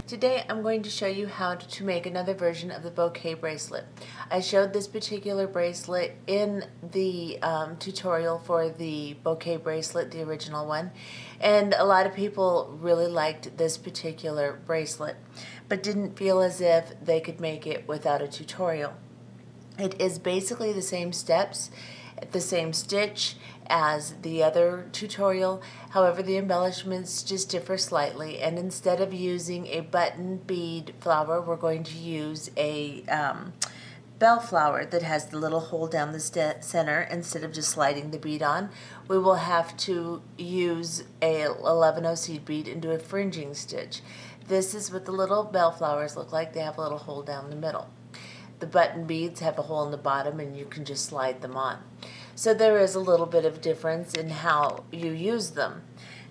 Today I'm going to show you how to make another version of the bouquet bracelet. I showed this particular bracelet in the tutorial for the bouquet bracelet, the original one, and a lot of people really liked this particular bracelet but didn't feel as if they could make it without a tutorial. It is basically the same steps, the same stitch as the other tutorial. However, the embellishments just differ slightly, and instead of using a button bead flower, we're going to use a bell flower that has the little hole down the center. Instead of just sliding the bead on, we will have to use a 11/0 seed bead and do a fringing stitch. This is what the little bell flowers look like. They have a little hole down the middle. The button beads have a hole in the bottom and you can just slide them on. So there is a little bit of difference in how you use them.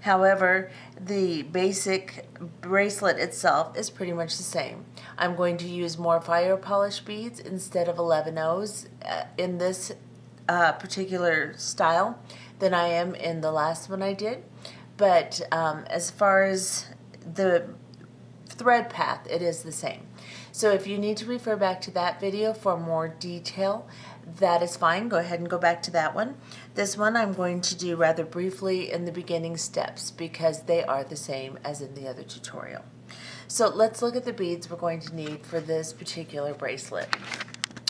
However, the basic bracelet itself is pretty much the same. I'm going to use more fire polish beads instead of 11/0s in this particular style than I am in the last one I did. But as far as the thread path, it is the same. So if you need to refer back to that video for more detail, that is fine. Go ahead and go back to that one. This one I'm going to do rather briefly in the beginning steps because they are the same as in the other tutorial. So let's look at the beads we're going to need for this particular bracelet.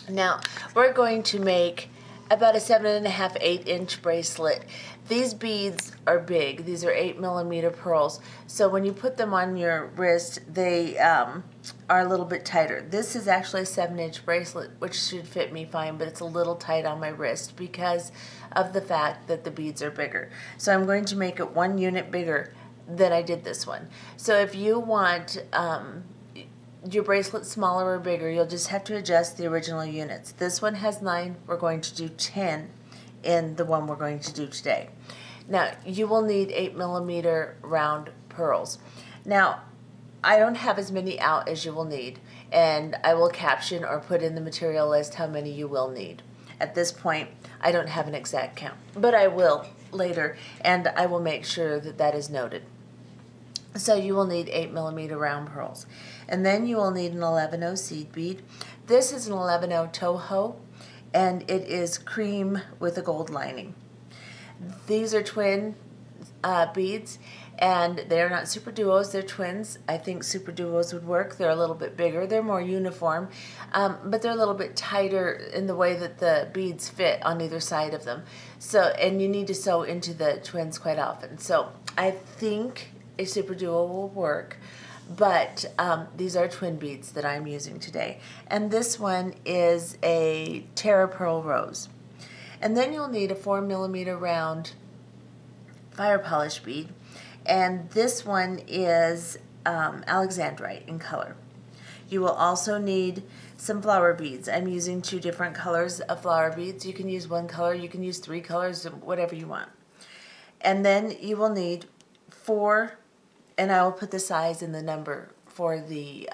Now we're going to make about a 7.5, 8-inch bracelet. These beads are big. These are 8mm pearls. So when you put them on your wrist, they are a little bit tighter. This is actually a 7-inch bracelet, which should fit me fine, but it's a little tight on my wrist because of the fact that the beads are bigger. So I'm going to make it 1 unit bigger than I did this one. So if you want your bracelet smaller or bigger, you'll just have to adjust the original units. This one has 9. We're going to do 10 in the one we're going to do today. Now you will need 8mm round pearls. Now I don't have as many out as you will need, and I will caption or put in the material list how many you will need. At this point I don't have an exact count, but I will later, and I will make sure that that is noted. So you will need 8mm round pearls. And then you will need an 11/0 seed bead. This is an 11/0 Toho, and it is cream with a gold lining. These are twin beads, and they're not super duos, they're twins. I think super duos would work. They're a little bit bigger, they're more uniform, but they're a little bit tighter in the way that the beads fit on either side of them. So, and you need to sew into the twins quite often. So I think a super duo will work, but these are twin beads that I'm using today. And this one is a Terra Pearl Rose. And then you'll need a 4mm round fire polish bead, and this one is Alexandrite in color. You will also need some flower beads. I'm using 2 different colors of flower beads. You can use 1 color, you can use 3 colors, whatever you want. And then you will need 4, and I will put the size and the number for the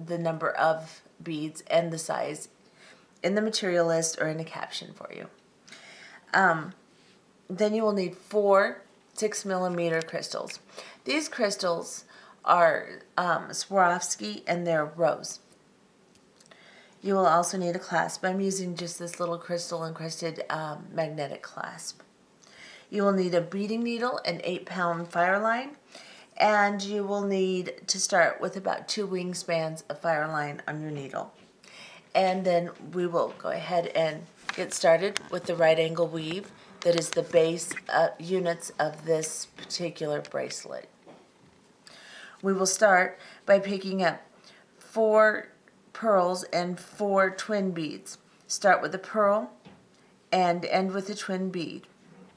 number of beads and the size in the material list or in a caption for you. Then you will need 4 6mm crystals. These crystals are Swarovski, and they're rose. You will also need a clasp. I'm using just this little crystal encrusted magnetic clasp. You will need a beading needle, an 8-pound Fireline, and you will need to start with about 2 wingspans of Fireline on your needle. And then we will go ahead and get started with the right angle weave that is the base units of this particular bracelet. We will start by picking up 4 pearls and 4 twin beads. Start with a pearl and end with a twin bead.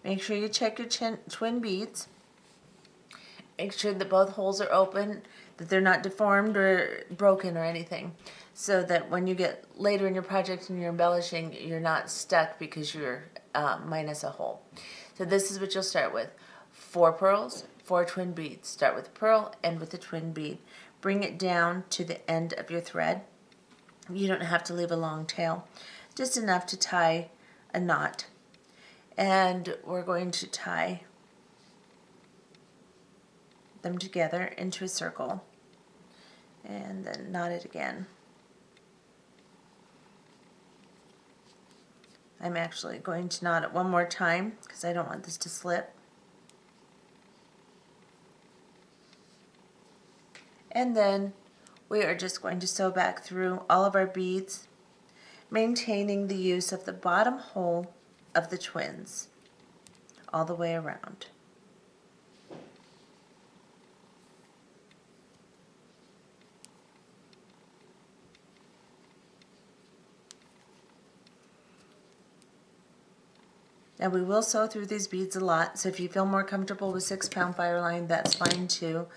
Make sure you check your twin beads. Make sure that both holes are open, that they're not deformed or broken or anything, so that when you get later in your project and you're embellishing, you're not stuck because you're minus a hole. So this is what you'll start with. 4 pearls, 4 twin beads. Start with a pearl, end with a twin bead. Bring it down to the end of your thread. You don't have to leave a long tail, just enough to tie a knot. And we're going to tie them together into a circle. and then knot it again. I'm actually going to knot it one more time because I don't want this to slip. And then we are just going to sew back through all of our beads, maintaining the use of the bottom hole of the twins all the way around. Now we will sew through these beads a lot, so if you feel more comfortable with 6-pound Fireline, that's fine too.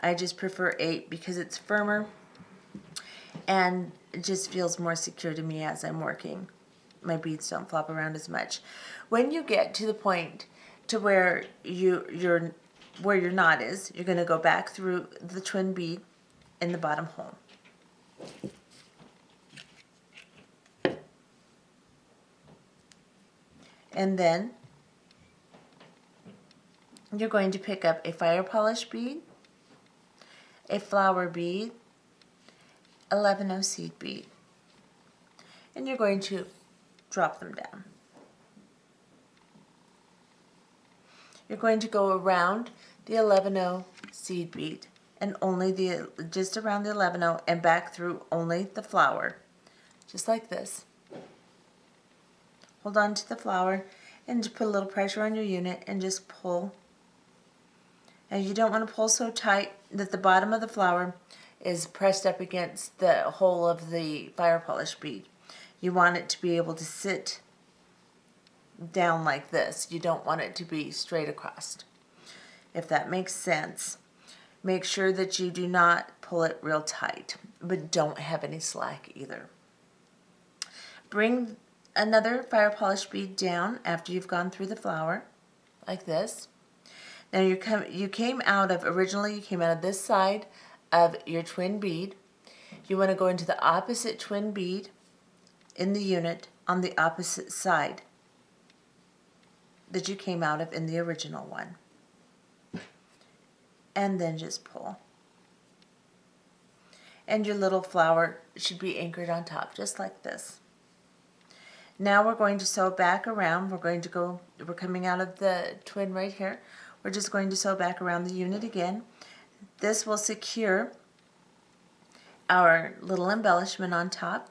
I just prefer 8 because it's firmer and it just feels more secure to me as I'm working. My beads don't flop around as much. When you get to the point to where your knot is, you're going to go back through the twin bead in the bottom hole. And then you're going to pick up a fire polish bead, a flower bead, a 11-0 seed bead, and you're going to drop them down. You're going to go around the 11-0 seed bead and only just around the 11-0 and back through only the flower, just like this. Hold on to the flower and just put a little pressure on your unit and just pull. And you don't want to pull so tight that the bottom of the flower is pressed up against the hole of the fire polish bead. You want it to be able to sit down like this. You don't want it to be straight across. If that makes sense, make sure that you do not pull it real tight, but don't have any slack either. Bring another fire polish bead down after you've gone through the flower, like this. Now originally you came out of this side of your twin bead. You want to go into the opposite twin bead in the unit on the opposite side that you came out of in the original one. And then just pull. And your little flower should be anchored on top, just like this. Now we're going to sew back around. We're coming out of the twin right here. We're just going to sew back around the unit again. This will secure our little embellishment on top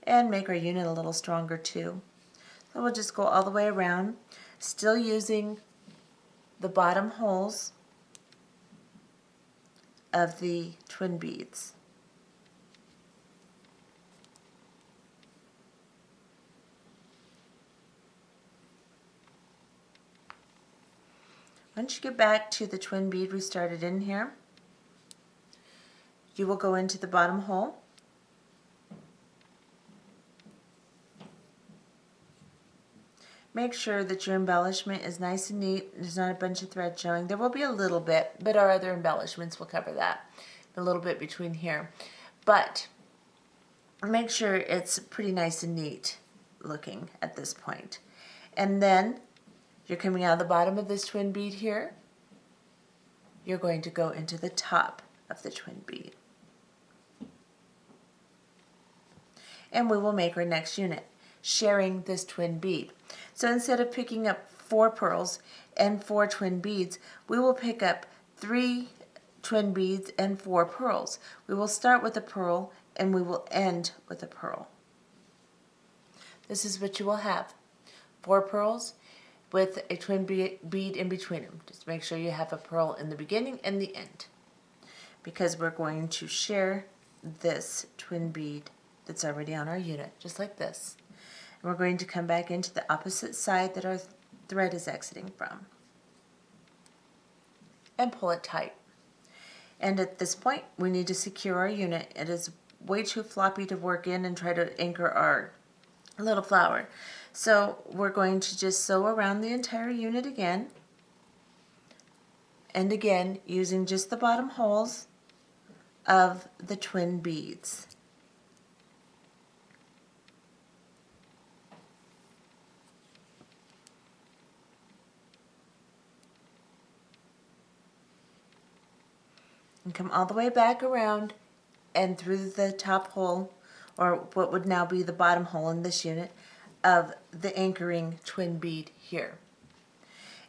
and make our unit a little stronger too. So we'll just go all the way around, still using the bottom holes of the twin beads. Once you get back to the twin bead we started in here, you will go into the bottom hole. Make sure that your embellishment is nice and neat. There's not a bunch of thread showing. There will be a little bit, but our other embellishments will cover that. A little bit between here. But make sure it's pretty nice and neat looking at this point. And then you're coming out of the bottom of this twin bead here. You're going to go into the top of the twin bead. And we will make our next unit, sharing this twin bead. So instead of picking up 4 pearls and 4 twin beads, we will pick up 3 twin beads and 4 pearls. We will start with a pearl and we will end with a pearl. This is what you will have. 4 pearls with a twin bead in between them. Just make sure you have a pearl in the beginning and the end, because we're going to share this twin bead that's already on our unit, just like this. And we're going to come back into the opposite side that our thread is exiting from and pull it tight. And at this point, we need to secure our unit. It is way too floppy to work in and try to anchor our little flower. So we're going to just sew around the entire unit again, and again using just the bottom holes of the twin beads. and come all the way back around and through the top hole, or what would now be the bottom hole in this unit, of the anchoring twin bead here.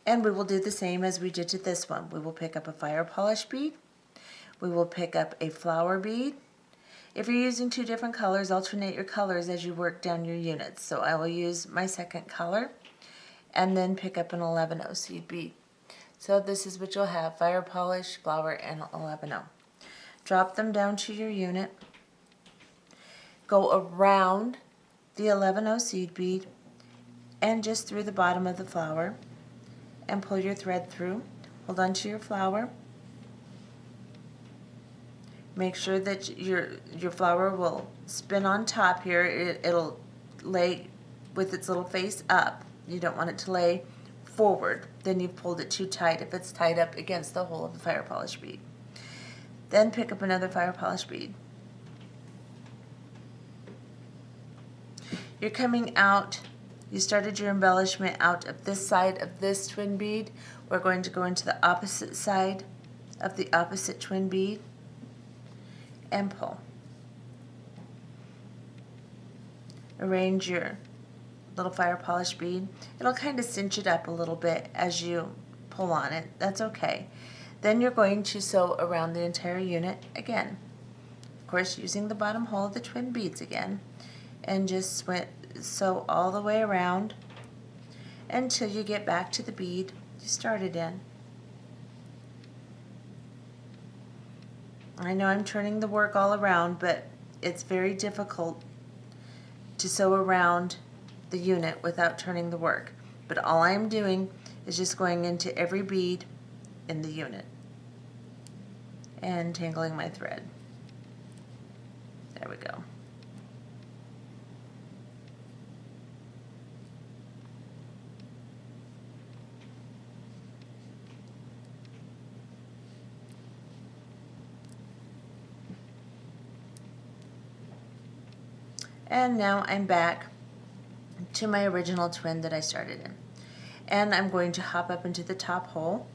And we will do the same as we did to this one. We will pick up a fire polish bead. We will pick up a flower bead. If you're using two different colors, alternate your colors as you work down your units. So I will use my second color and then pick up an 11-0 seed bead. So this is what you'll have: fire polish, flower, and 11-0. Drop them down to your unit. Go around the 11-0 seed bead and just through the bottom of the flower and pull your thread through. Hold on to your flower. Make sure that your flower will spin on top here. It'll lay with its little face up. You don't want it to lay forward. Then you've pulled it too tight if it's tied up against the hole of the fire polish bead. Then pick up another fire polish bead. You're coming out, you started your embellishment out of this side of this twin bead. We're going to go into the opposite side of the opposite twin bead and pull. Arrange your little fire polish bead. It'll kind of cinch it up a little bit as you pull on it. That's okay. Then you're going to sew around the entire unit again. Of course, using the bottom hole of the twin beads again, and just sew all the way around until you get back to the bead you started in. I know I'm turning the work all around, but it's very difficult to sew around the unit without turning the work. But all I'm doing is just going into every bead in the unit and tangling my thread. There we go. And now I'm back to my original twin that I started in. And I'm going to hop up into the top hole,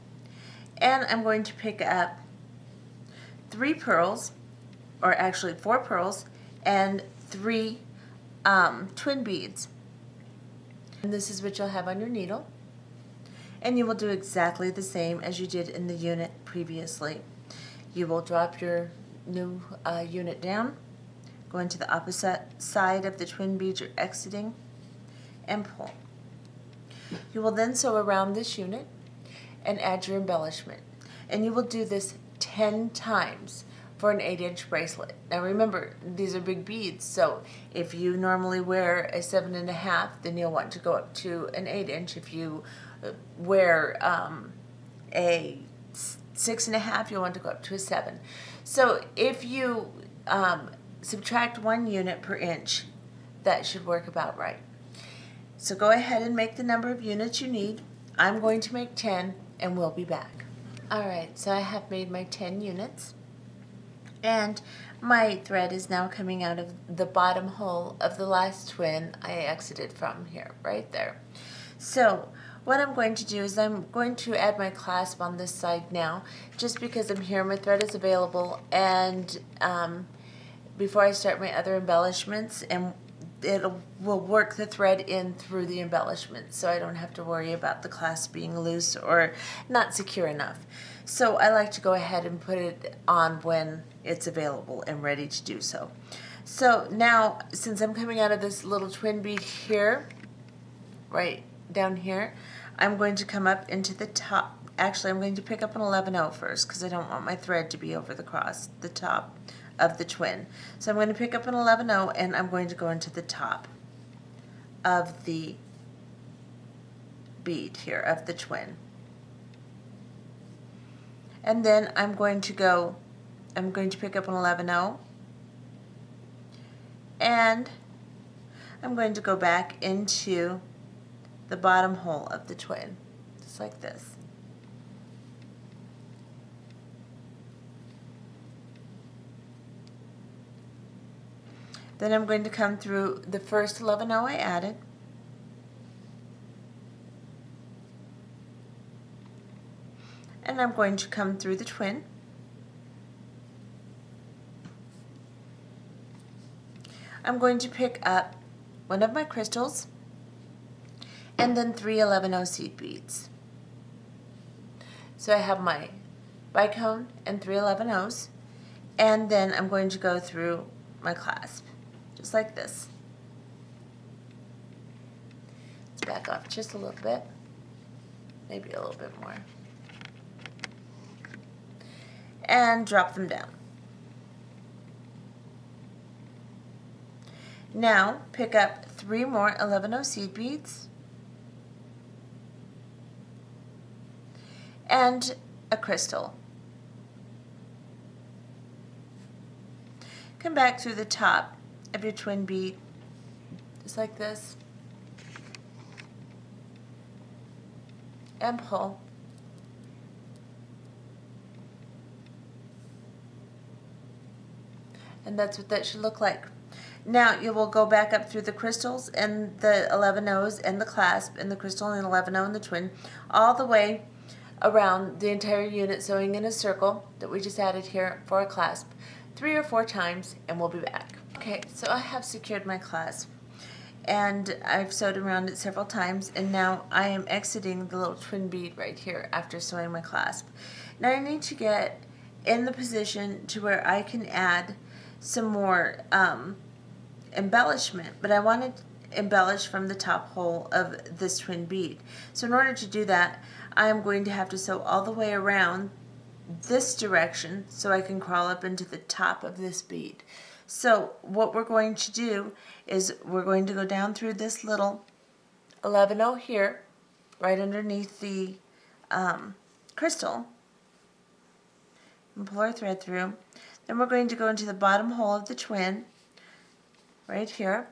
and I'm going to pick up 3 pearls, or actually 4 pearls, and 3 twin beads. And this is what you'll have on your needle. And you will do exactly the same as you did in the unit previously. You will drop your new unit down, go into the opposite side of the twin beads you're exiting, and pull. You will then sew around this unit and add your embellishment. And you will do this 10 times for an 8-inch bracelet. Now remember, these are big beads, so if you normally wear a 7.5, then you'll want to go up to an 8-inch. If you wear a 6.5, you'll want to go up to a 7. So if you subtract 1 unit per inch, that should work about right. So go ahead and make the number of units you need. I'm going to make 10, and we'll be back. Alright, so I have made my 10 units, and my thread is now coming out of the bottom hole of the last twin I exited from here, right there. So what I'm going to do is I'm going to add my clasp on this side now, just because I'm here, my thread is available, and before I start my other embellishments, and will work the thread in through the embellishment, so I don't have to worry about the clasp being loose or not secure enough. So I like to go ahead and put it on when it's available and ready to do so. So now, since I'm coming out of this little twin bead here, right down here, I'm going to come up into the top. Actually, I'm going to pick up an 11-0 first, because I don't want my thread to be over the top of the twin. So I'm going to pick up an 11-0, and I'm going to go into the top of the bead here of the twin. And then I'm going to pick up an 11-0, and I'm going to go back into the bottom hole of the twin, just like this. Then I'm going to come through the first 11-0 I added, and I'm going to come through the twin, I'm going to pick up one of my crystals and then 3 11-0 seed beads. So I have my bicone and 3 11-0s, and then I'm going to go through my clasp, just like this. Let's back off just a little bit, maybe a little bit more, and drop them down. Now pick up 3 more 11-0 seed beads and a crystal. Come back through the top of your twin bead, just like this, and pull. And that's what that should look like. Now you will go back up through the crystals and the 11-0s and the clasp and the crystal and the 11-0 and the twin, all the way around the entire unit, sewing in a circle that we just added here for a clasp 3 or 4 times, and we'll be back. Okay, so I have secured my clasp and I've sewed around it several times, and now I am exiting the little twin bead right here after sewing my clasp. Now I need to get in the position to where I can add some more embellishment, but I want to embellish from the top hole of this twin bead. So in order to do that, I am going to have to sew all the way around this direction so I can crawl up into the top of this bead. So what we're going to do is we're going to go down through this little 11-0 here, right underneath the crystal, and pull our thread through. Then we're going to go into the bottom hole of the twin, right here,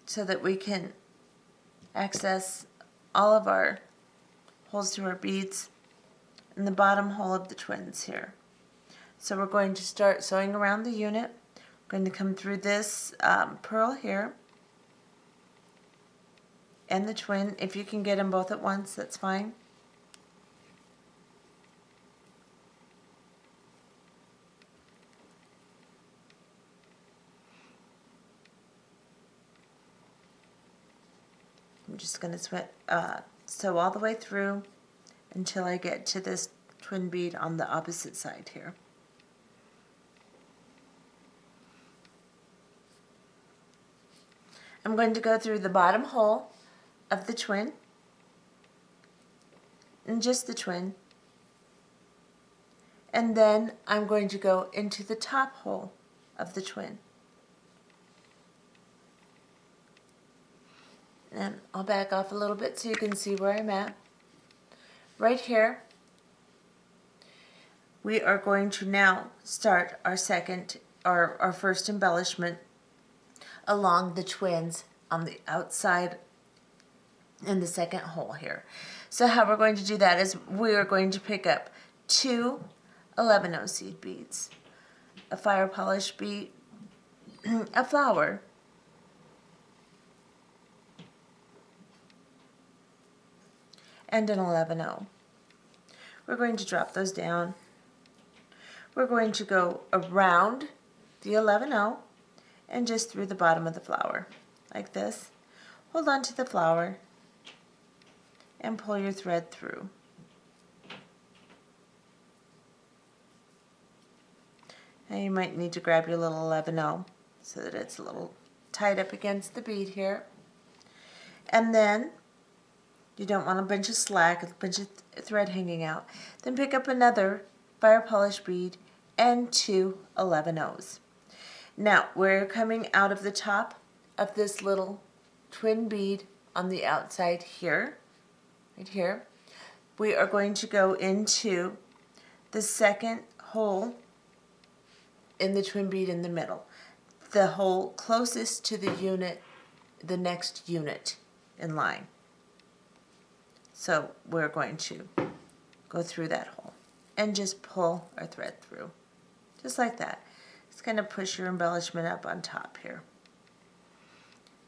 so that we can access all of our holes to our beads in the bottom hole of the twins here. So we're going to start sewing around the unit. We're going to come through this pearl here and the twin. If you can get them both at once, that's fine. I'm just going to sew all the way through until I get to this twin bead on the opposite side here. I'm going to go through the bottom hole of the twin, and just the twin, and then I'm going to go into the top hole of the twin. And I'll back off a little bit so you can see where I'm at. Right here, we are going to now start our first embellishment along the twins on the outside in the second hole here. So how we're going to do that is we are going to pick up 2 11-0 seed beads, a fire polish bead, a flower, and an 11-0. We're going to drop those down. We're going to go around the 11-0 and just through the bottom of the flower, like this. Hold on to the flower and pull your thread through. Now you might need to grab your little 11-0 so that it's a little tied up against the bead here. And then you don't want a bunch of slack, a bunch of thread hanging out. Then pick up another fire polish bead and 2 11-0s. Now we're coming out of the top of this little twin bead on the outside here, right here. We are going to go into the second hole in the twin bead in the middle, the hole closest to the unit, the next unit in line. So we're going to go through that hole and just pull our thread through, just like that. It's going to push your embellishment up on top here.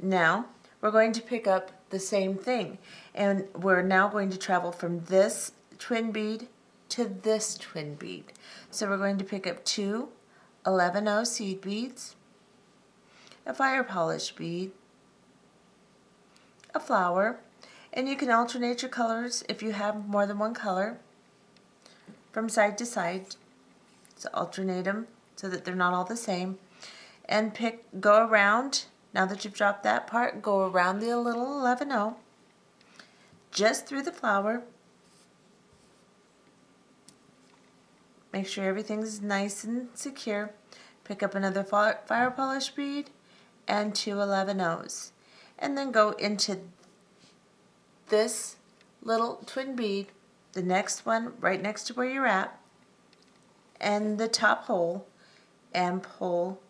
Now we're going to pick up the same thing, and we're now going to travel from this twin bead to this twin bead. So we're going to pick up 2 11O seed beads, a fire polish bead, a flower, and you can alternate your colors if you have more than one color from side to side. So alternate them so that they're not all the same. And go around, now that you've dropped that part, go around the little 11O, just through the flower. Make sure everything's nice and secure. Pick up another fire polish bead and 2 11Os. And then go into this little twin bead, the next one right next to where you're at, and the top hole, and pull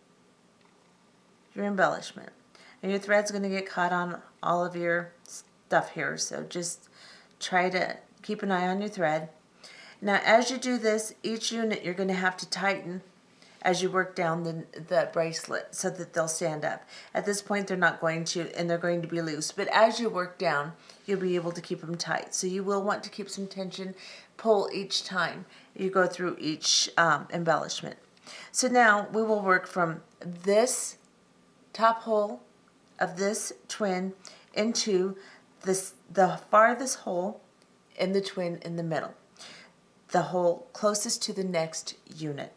your embellishment. And your thread's going to get caught on all of your stuff here, so just try to keep an eye on your thread. Now as you do this, each unit you're going to have to tighten as you work down the bracelet so that they'll stand up. At this point they're not going to, and they're going to be loose, but as you work down you'll be able to keep them tight. So you will want to keep some tension, pull each time you go through each embellishment. So now we will work from this top hole of this twin into the farthest hole in the twin in the middle, the hole closest to the next unit.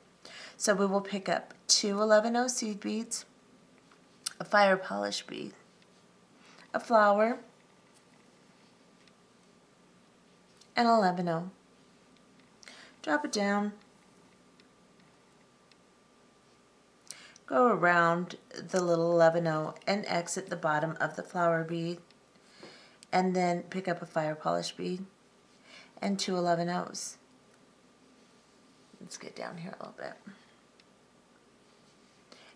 So we will pick up 2 11O seed beads, a fire polish bead, a flower, and 11O. Drop it down, go around the little 11O and exit the bottom of the flower bead, and then pick up a fire polish bead and 2 11Os. Let's get down here a little bit.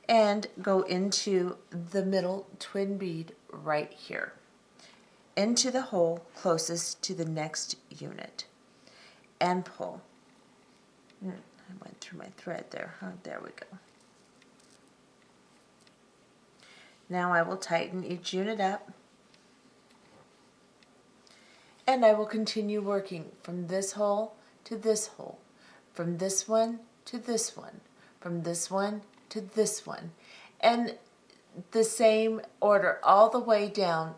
And go into the middle twin bead right here, into the hole closest to the next unit, and pull. I went through my thread there. Oh, there we go. Now I will tighten each unit up, and I will continue working from this hole to this hole, from this one to this one, from this one to this one, and the same order all the way down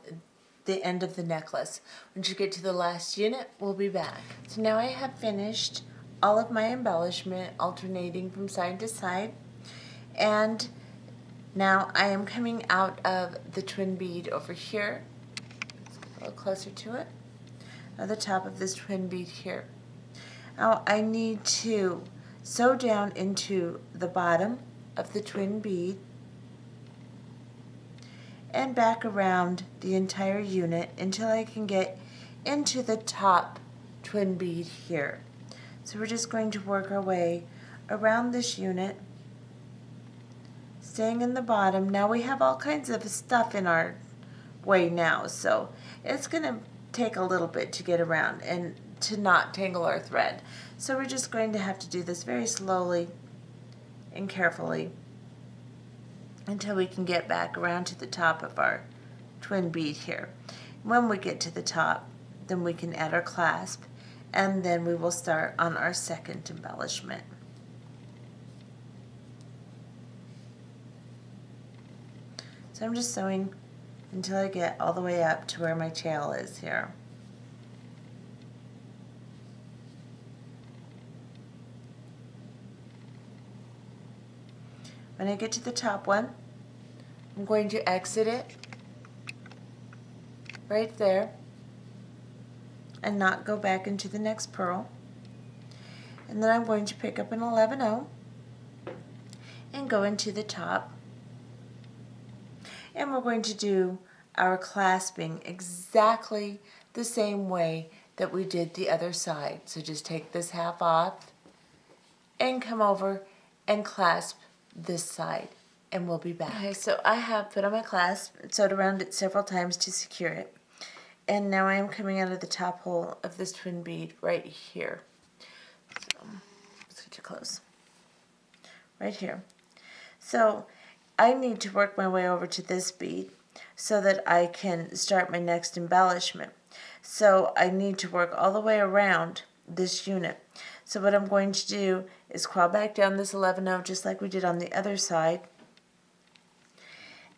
the end of the necklace. Once you get to the last unit, we'll be back. So now I have finished all of my embellishment, alternating from side to side, and now I am coming out of the twin bead over here. Let's get a little closer to it. At the top of this twin bead here. Now I need to sew down into the bottom of the twin bead and back around the entire unit until I can get into the top twin bead here. So we're just going to work our way around this unit, staying in the bottom. Now we have all kinds of stuff in our way now, so it's going to take a little bit to get around and to not tangle our thread. So we're just going to have to do this very slowly and carefully until we can get back around to the top of our twin bead here. When we get to the top, then we can add our clasp, and then we will start on our second embellishment. So I'm just sewing until I get all the way up to where my tail is here. When I get to the top one, I'm going to exit it right there and not go back into the next purl. And then I'm going to pick up an 11O and go into the top. And we're going to do our clasping exactly the same way that we did the other side. So just take this half off and come over and clasp this side, and we'll be back. Okay, so I have put on my clasp, sewed around it several times to secure it, and now I am coming out of the top hole of this twin bead right here. So let's get you close. Right here. So I need to work my way over to this bead so that I can start my next embellishment. So I need to work all the way around this unit. So what I'm going to do is crawl back down this 11-0 just like we did on the other side,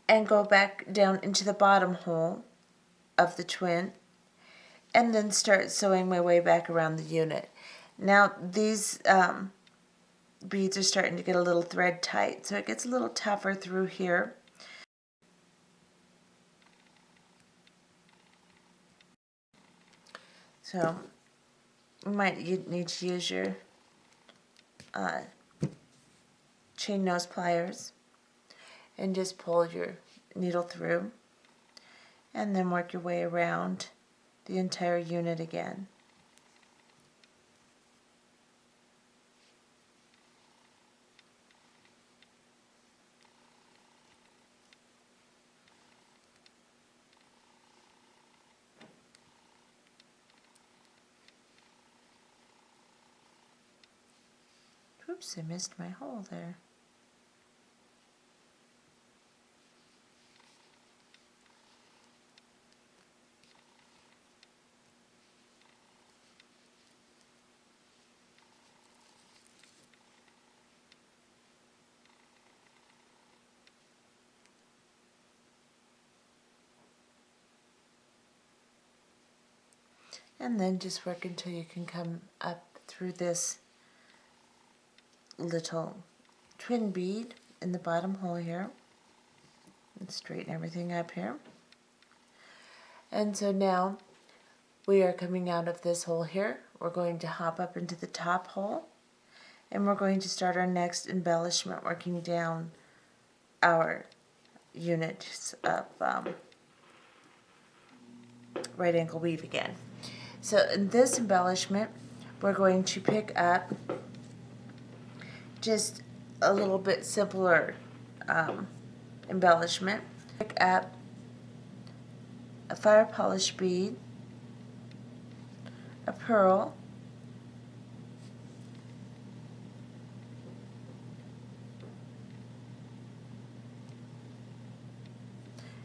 and go back down into the bottom hole of the twin, and then start sewing my way back around the unit. Now these beads are starting to get a little thread tight, so it gets a little tougher through here. So you might need to use your chain nose pliers and just pull your needle through, and then work your way around the entire unit again. Oops, I missed my hole there. And then just work until you can come up through this little twin bead in the bottom hole here. And straighten everything up here. And so now we are coming out of this hole here. We're going to hop up into the top hole, and we're going to start our next embellishment working down our units of right angle weave again. So in this embellishment, we're going to pick up just a little bit simpler embellishment. Pick up a fire polish bead, a pearl,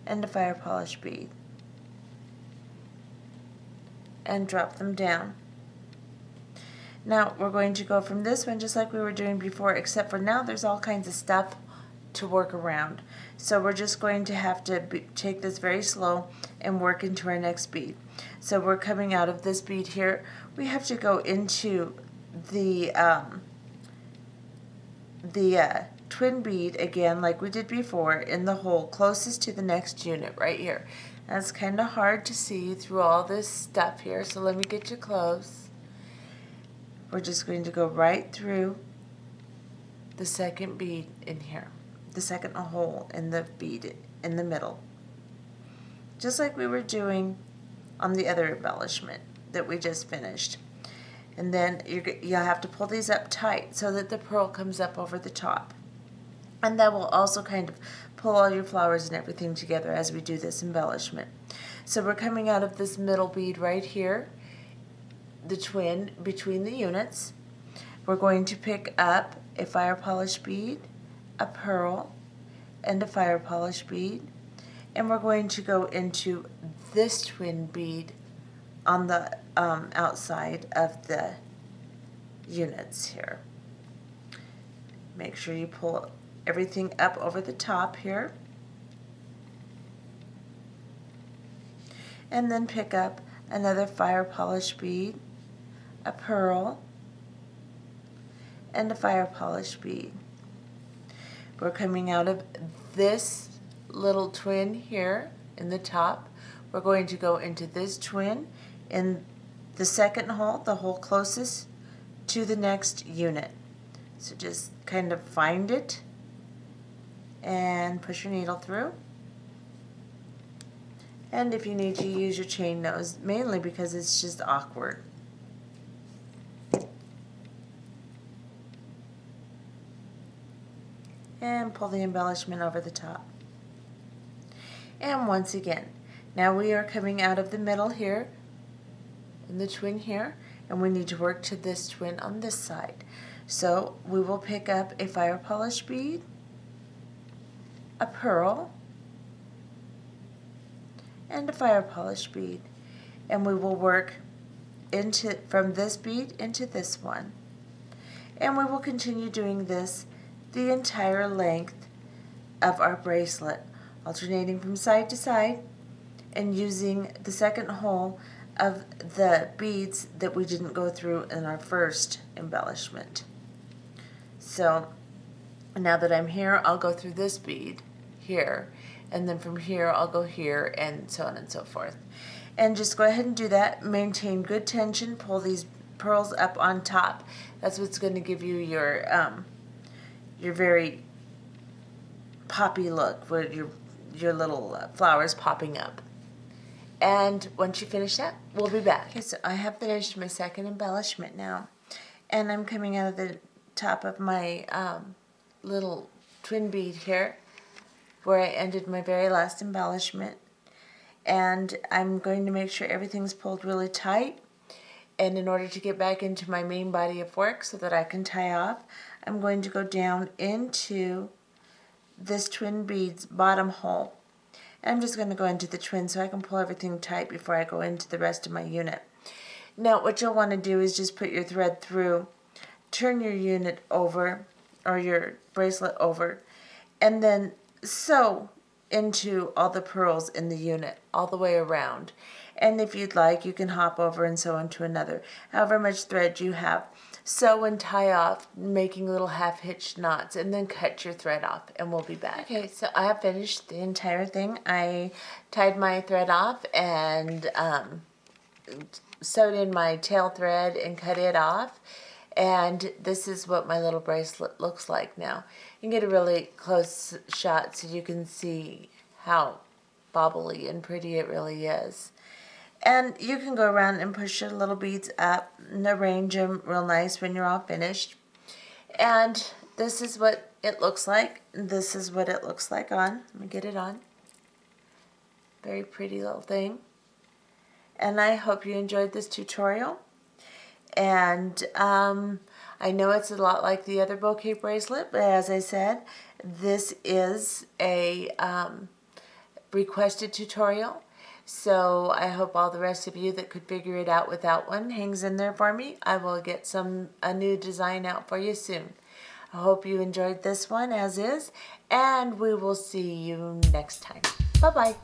and a fire polish bead, and drop them down. Now we're going to go from this one just like we were doing before, except for now there's all kinds of stuff to work around. So we're just going to have to take this very slow and work into our next bead. So we're coming out of this bead here. We have to go into the twin bead again like we did before in the hole closest to the next unit right here. That's kind of hard to see through all this stuff here, so let me get you close. We're just going to go right through the second bead in here, the second hole in the bead in the middle, just like we were doing on the other embellishment that we just finished. And then you'll have to pull these up tight so that the pearl comes up over the top. And that will also kind of pull all your flowers and everything together as we do this embellishment. So we're coming out of this middle bead right here, the twin between the units. We're going to pick up a fire polish bead, a pearl, and a fire polish bead, and we're going to go into this twin bead on the outside of the units here. Make sure you pull everything up over the top here, and then pick up another fire polish bead, a pearl, and a fire polish bead. We're coming out of this little twin here in the top. We're going to go into this twin in the second hole, the hole closest to the next unit. So just kind of find it and push your needle through. And if you need to, use your chain nose, mainly because it's just awkward. And pull the embellishment over the top. And once again, now we are coming out of the middle here, in the twin here, and we need to work to this twin on this side. So we will pick up a fire polish bead, a pearl, and a fire polish bead, and we will work from this bead into this one, And we will continue doing this the entire length of our bracelet, alternating from side to side and using the second hole of the beads that we didn't go through in our first embellishment. So now that I'm here, I'll go through this bead here, and then from here I'll go here, and so on and so forth. And just go ahead and do that. Maintain good tension. Pull these pearls up on top. That's what's going to give you your very poppy look, where your little flowers popping up. And once you finish that, we'll be back. Okay, so I have finished my second embellishment now, and I'm coming out of the top of my little twin bead here, where I ended my very last embellishment. And I'm going to make sure everything's pulled really tight. And in order to get back into my main body of work so that I can tie off, I'm going to go down into this twin bead's bottom hole. And I'm just going to go into the twin so I can pull everything tight before I go into the rest of my unit. Now what you'll want to do is just put your thread through, turn your unit over, or your bracelet over, and then sew into all the pearls in the unit all the way around. And if you'd like, you can hop over and sew into another, however much thread you have. Sew and tie off, making little half-hitched knots, and then cut your thread off, and we'll be back. Okay, so I have finished the entire thing. I tied my thread off and sewed in my tail thread and cut it off. And this is what my little bracelet looks like now. You can get a really close shot so you can see how bobbly and pretty it really is. And you can go around and push your little beads up and arrange them real nice when you're all finished. And this is what it looks like. This is what it looks like on. Let me get it on. Very pretty little thing. And I hope you enjoyed this tutorial. And I know it's a lot like the other bouquet bracelet, but as I said, this is a requested tutorial. So I hope all the rest of you that could figure it out without one hangs in there for me. I will get a new design out for you soon. I hope you enjoyed this one as is, and we will see you next time. Bye-bye.